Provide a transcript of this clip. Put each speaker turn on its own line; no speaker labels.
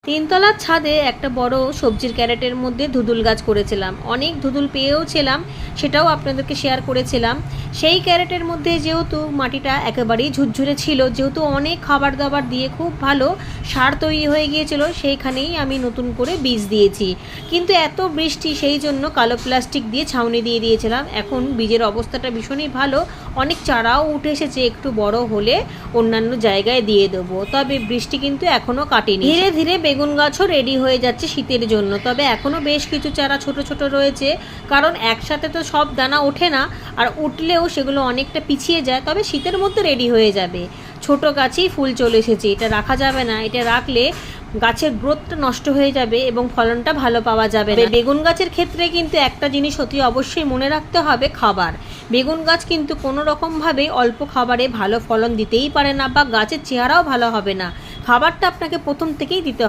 তিনতলার ছাদে একটা বড় সবজির ক্যারেটের মধ্যে ধুদুল গাছ করেছিলাম। অনেক ধুদুল পেয়েওছিলাম, সেটাও আপনাদেরকে শেয়ার করেছিলাম। সেই ক্যারেটের মধ্যে যেহেতু মাটিটা একেবারেই ঝুরঝুরে ছিল, যেহেতু অনেক খাবার দাবার দিয়ে খুব ভালো সার তৈরি হয়ে গিয়েছিল, সেইখানেই আমি নতুন করে বীজ দিয়েছি। কিন্তু এত বৃষ্টি, সেই জন্য কালো প্লাস্টিক দিয়ে ছাউনি দিয়ে দিয়েছিলাম। এখন বীজের অবস্থাটা ভীষণই ভালো, অনেক চারাও উঠে এসেছে। একটু বড় হলে অন্যান্য জায়গায় দিয়ে দেবো। তবে বৃষ্টি কিন্তু এখনও কাটেনি। ধীরে ধীরে বেগুন গাছও রেডি হয়ে যাচ্ছে শীতের জন্য। তবে এখনও বেশ কিছু চারা ছোট ছোট রয়েছে, কারণ একসাথে তো সব দানা ওঠে না, আর উঠলেও সেগুলো অনেকটা পিছিয়ে যায়। তবে শীতের মধ্যে রেডি হয়ে যাবে। ছোট গাছেই ফুল চলে এসেছে, এটা রাখা যাবে না। এটা রাখলে গাছের গ্রোথটা নষ্ট হয়ে যাবে এবং ফলনটা ভালো পাওয়া যাবে না। বেগুন গাছের ক্ষেত্রে কিন্তু একটা জিনিস অতি অবশ্যই মনে রাখতে হবে, খাবার। বেগুন গাছ কিন্তু কোনো রকমভাবে অল্প খাবারে ভালো ফলন দিতেই পারে না, বা গাছের চেহারাও ভালো হবে না। খাবারটা আপনাকে প্রথম থেকেই দিতে হবে।